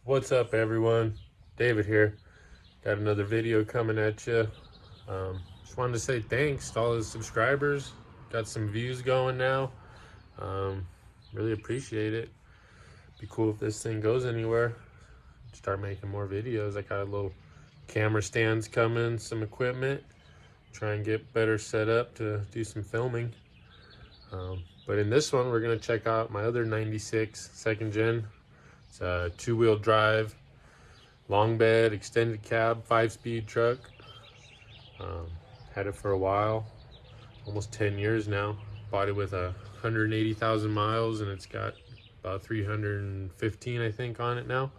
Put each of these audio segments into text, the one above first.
What's up, everyone? David here. Got another video coming at you. Just wanted to say thanks to all the subscribers. Got some views going now. Um, really appreciate it. Be cool if this thing goes anywhere. Start making more videos. I got a little camera stands coming, some equipment. Try and get better set up to do some filming. But in this one, we're gonna check out my other 96 second gen. It's a 2-wheel drive, long bed, extended cab, 5-speed truck. Had it for a while, almost 10 years now. Bought it with 180,000 miles, and it's got about 315, I think, on it now.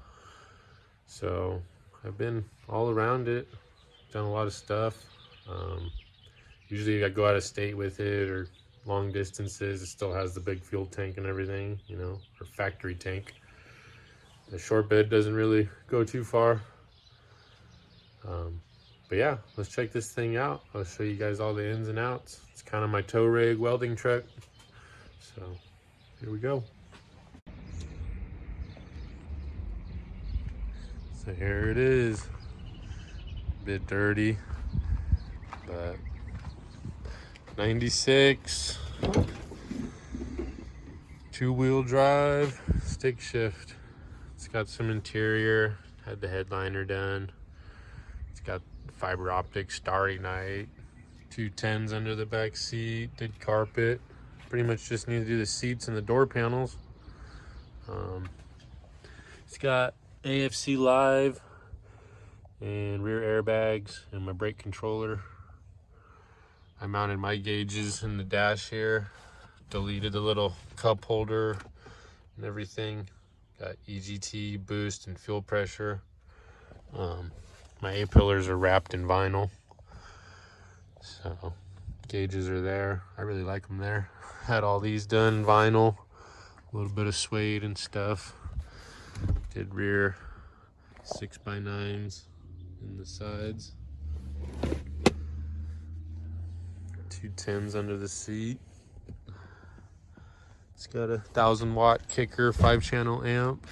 So I've been all around it, done a lot of stuff. Usually I go out of state with it or long distances. It still has the big fuel tank and everything, you know, or factory tank. The short bed doesn't really go too far. But yeah, let's check this thing out. I'll show you guys all the ins and outs. It's kind of my tow rig welding truck. So here we go. So here it is. A bit dirty, but 96, 2-wheel drive, stick shift. It's got some interior, had the headliner done. It's got fiber optic starry night, 2 10s under the back seat, did carpet. Pretty much just need to do the seats and the door panels. It's got AFC Live and rear airbags and my brake controller. I mounted my gauges in the dash here, deleted the little cup holder and everything. Got EGT, boost, and fuel pressure. My A-pillars are wrapped in vinyl, so gauges are there. I really like them there. Had all these done vinyl, a little bit of suede and stuff. Did rear 6x9s in the sides. 2 10s under the seat. It's got a 1,000-watt kicker, 5-channel amp.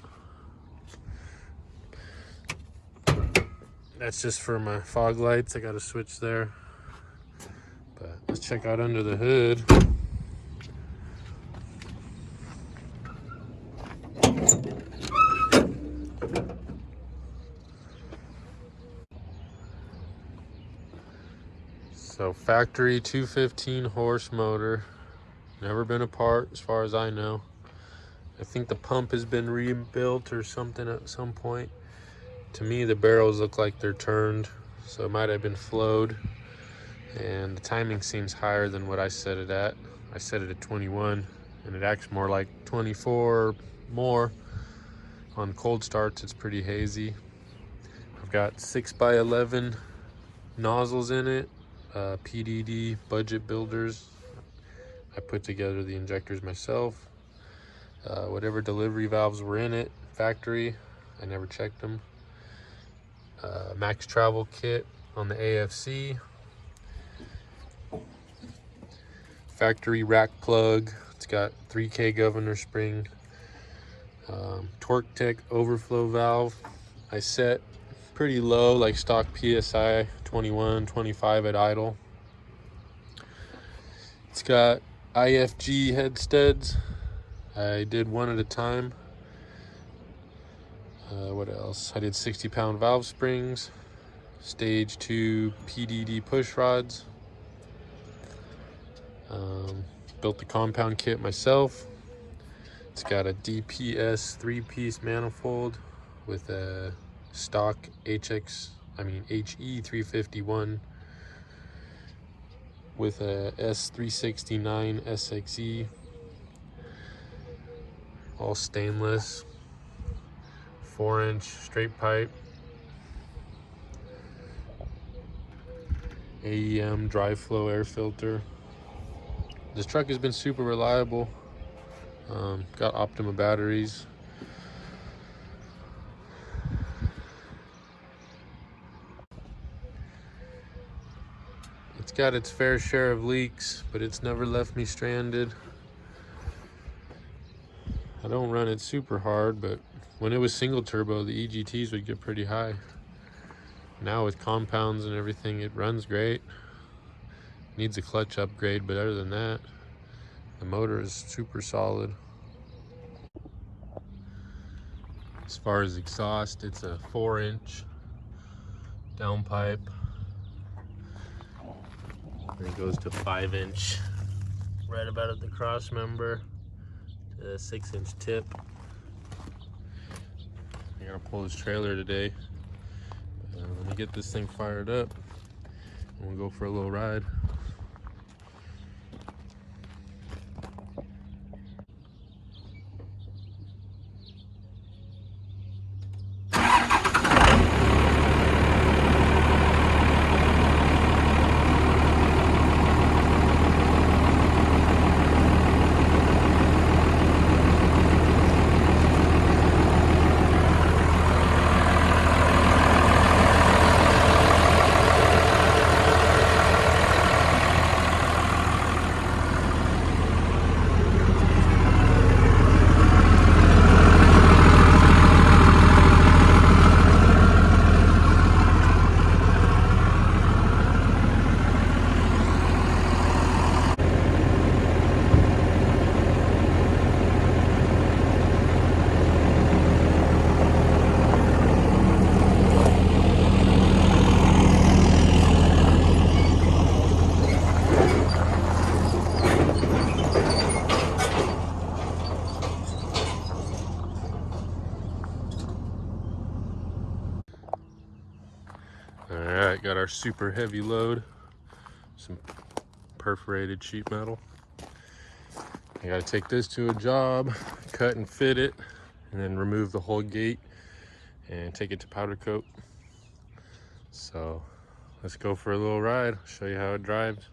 That's just for my fog lights. I got a switch there. But let's check out under the hood. So factory 215 horse motor. Never been apart as far as I know. I think the pump has been rebuilt or something at some point. To me, the barrels look like they're turned, so it might have been flowed. And the timing seems higher than what I set it at. I set it at 21, and it acts more like 24 or more. On cold starts, it's pretty hazy. I've got 6x11 nozzles in it, PDD budget builders. I put together the injectors myself. Whatever delivery valves were in it, factory, I never checked them. Max travel kit on the AFC. Factory rack plug. It's got 3K governor spring. Torque tech overflow valve. I set pretty low, like stock PSI, 21, 25 at idle. It's got IFG head studs. I did one at a time. What else? I did 60-pound valve springs, stage 2 PDD push rods. Built the compound kit myself. It's got a DPS 3-piece manifold with a stock HE351 with a S369 SXE, all stainless, 4-inch straight pipe, AEM dry flow air filter. This truck has been super reliable. Got Optima batteries. It's got its fair share of leaks, but it's never left me stranded. I don't run it super hard, but when it was single turbo, the EGTs would get pretty high. Now with compounds and everything, it runs great. Needs a clutch upgrade, but other than that, the motor is super solid. As far as exhaust, it's a 4-inch downpipe. And it goes to 5-inch right about at the cross member to the 6-inch tip. I gotta pull this trailer today. Let me get this thing fired up and we'll go for a little ride. Alright, got our super heavy load, some perforated sheet metal. I gotta take this to a job, cut and fit it, and then remove the whole gate and take it to powder coat. So let's go for a little ride, I'll show you how it drives.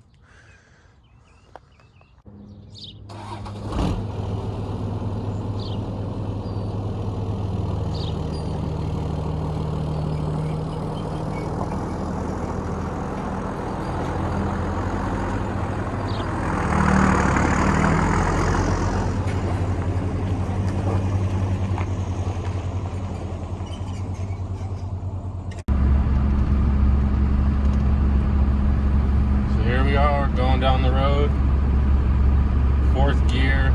Going down the road, 4th gear,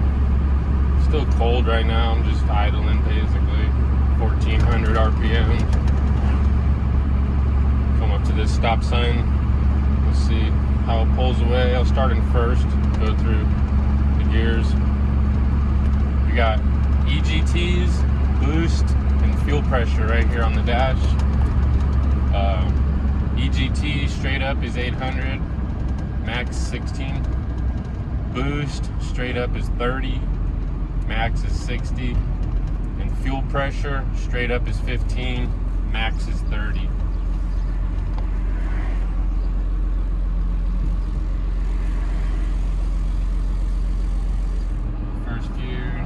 still cold right now, I'm just idling basically, 1400 RPM. Come up to this stop sign, let's see how it pulls away. I'll start in first, go through the gears. We got EGTs, boost, and fuel pressure right here on the dash. EGT straight up is 800. Max 16, boost straight up is 30, max is 60, and fuel pressure straight up is 15, max is 30. First gear.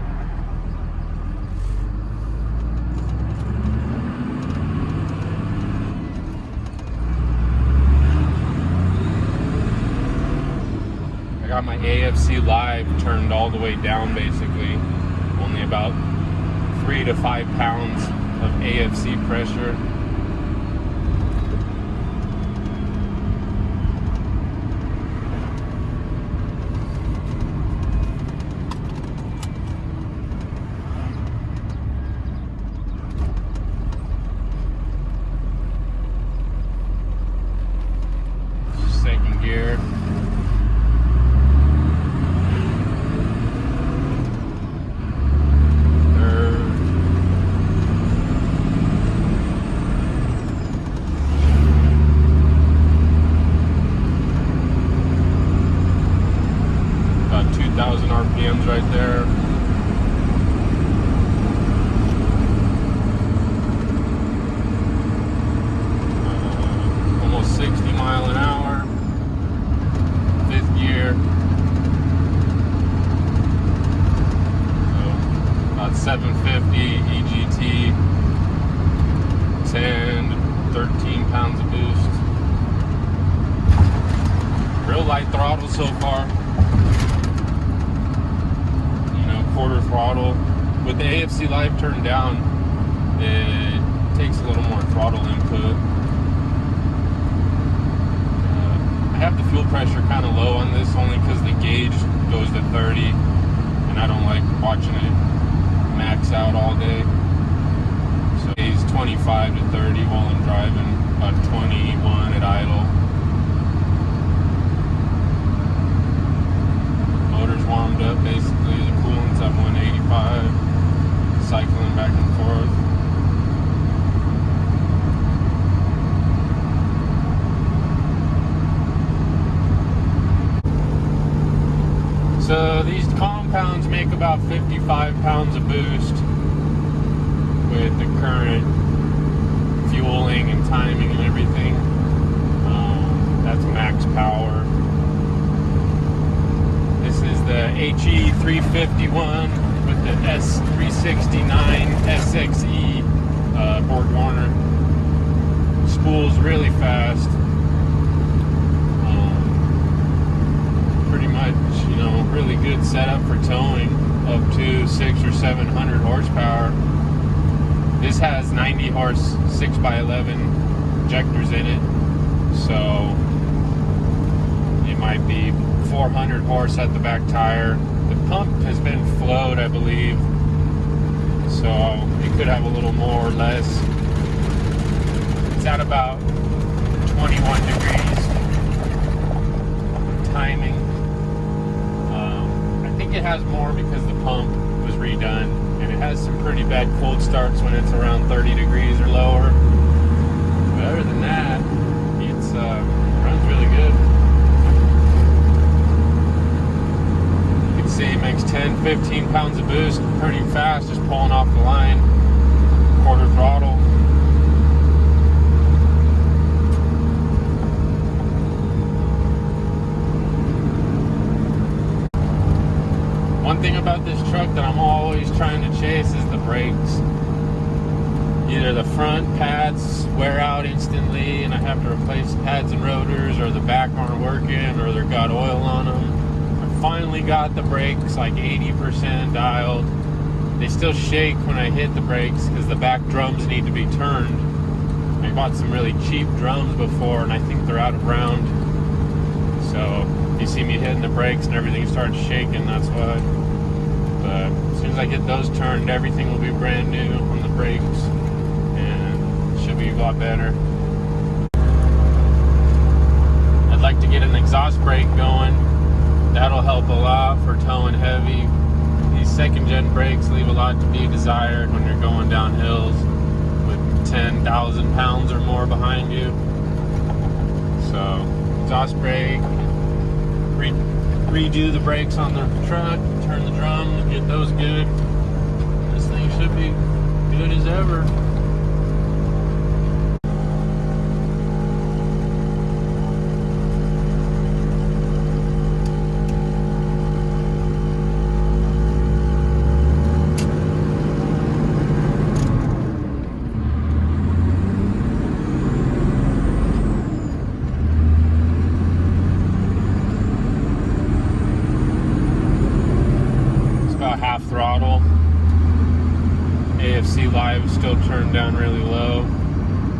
Got my AFC Live turned all the way down basically. Only about 3 to 5 pounds of AFC pressure. Second gear. RPMs right there. Almost 60 mile an hour. 5th gear. So about 750 EGT. 10 to 13 pounds of boost. Real light throttle so far. Quarter throttle with the AFC Live turned down, it takes a little more throttle input. I have the fuel pressure kind of low on this only because the gauge goes to 30, and I don't like watching it max out all day. So it's 25 to 30 while I'm driving, about 21 at idle. Motor's warmed up basically, the coolant's at 185, cycling back and forth. So these compounds make about 55 pounds of boost with the current fueling and timing and everything. That's max power. This is the HE351 with the S369 SXE Borg Warner. Spools really fast. Pretty much, you know, really good setup for towing up to 600 or 700 horsepower. This has 90 horse 6x11 injectors in it, so it might be 400 horse at the back tire. The pump has been flowed, I believe, so it could have a little more or less. It's at about 21 degrees timing. I think it has more because the pump was redone, and it has some pretty bad cold starts when it's around 30 degrees or lower. But other than that, it's runs really good. You can see it makes 10-15 pounds of boost pretty fast, just pulling off the line, quarter throttle. One thing about this truck that I'm always trying to chase is the brakes. Either the front pads wear out instantly and I have to replace pads and rotors, or the back aren't working, or they've got oil on them. I finally got the brakes like 80% dialed. They still shake when I hit the brakes because the back drums need to be turned. I bought some really cheap drums before and I think they're out of round. So you see me hitting the brakes and everything starts shaking, that's why. But as soon as I get those turned, everything will be brand new on the brakes, and it should be a lot better. I'd like to get an exhaust brake going. That'll help a lot for towing heavy. These second gen brakes leave a lot to be desired when you're going down hills with 10,000 pounds or more behind you. So exhaust brake, redo the brakes on the truck, turn the drum, get those good. This thing should be good as ever. Half throttle. AFC Live is still turned down really low.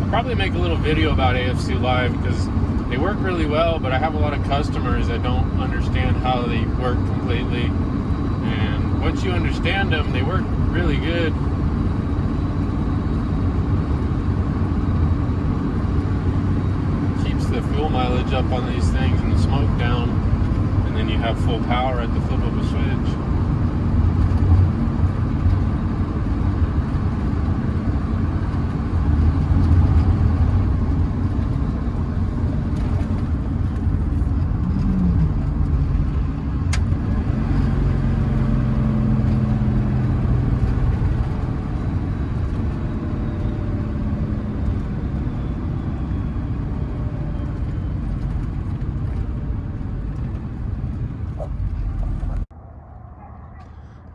I'll probably make a little video about AFC Live because they work really well, but I have a lot of customers that don't understand how they work completely. And once you understand them, they work really good. Keeps the fuel mileage up on these things and the smoke down, and then you have full power at the flip of a switch.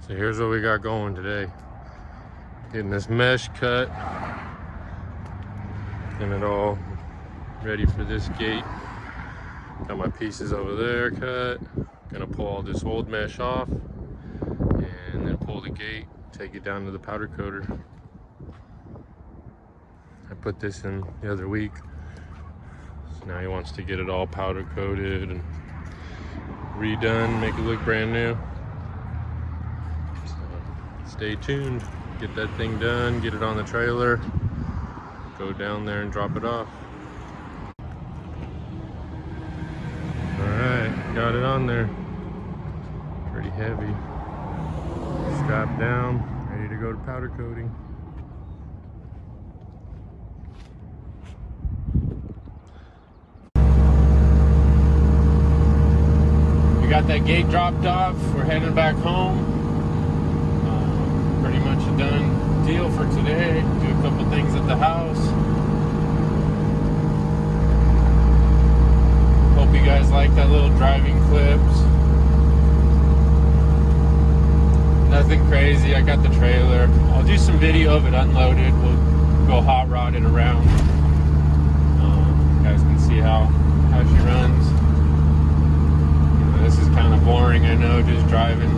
So here's what we got going today. Getting this mesh cut. Getting it all ready for this gate. Got my pieces over there cut. Gonna pull all this old mesh off and then pull the gate take it down to the powder coater. I put this in the other week, so now he wants to get it all powder coated and redone, make it look brand new. So stay tuned, get that thing done, get it on the trailer, go down there and drop it off. Alright, got it on there. Pretty heavy. Strapped down, ready to go to powder coating. We got that gate dropped off. We're heading back home. Pretty much a done deal for today. Do a couple things at the house. Hope you guys like that little driving clips. Nothing crazy. I got the trailer. I'll do some video of it unloaded. We'll go hot rod it around. You guys can see how she runs. This is kind of boring, I know, just driving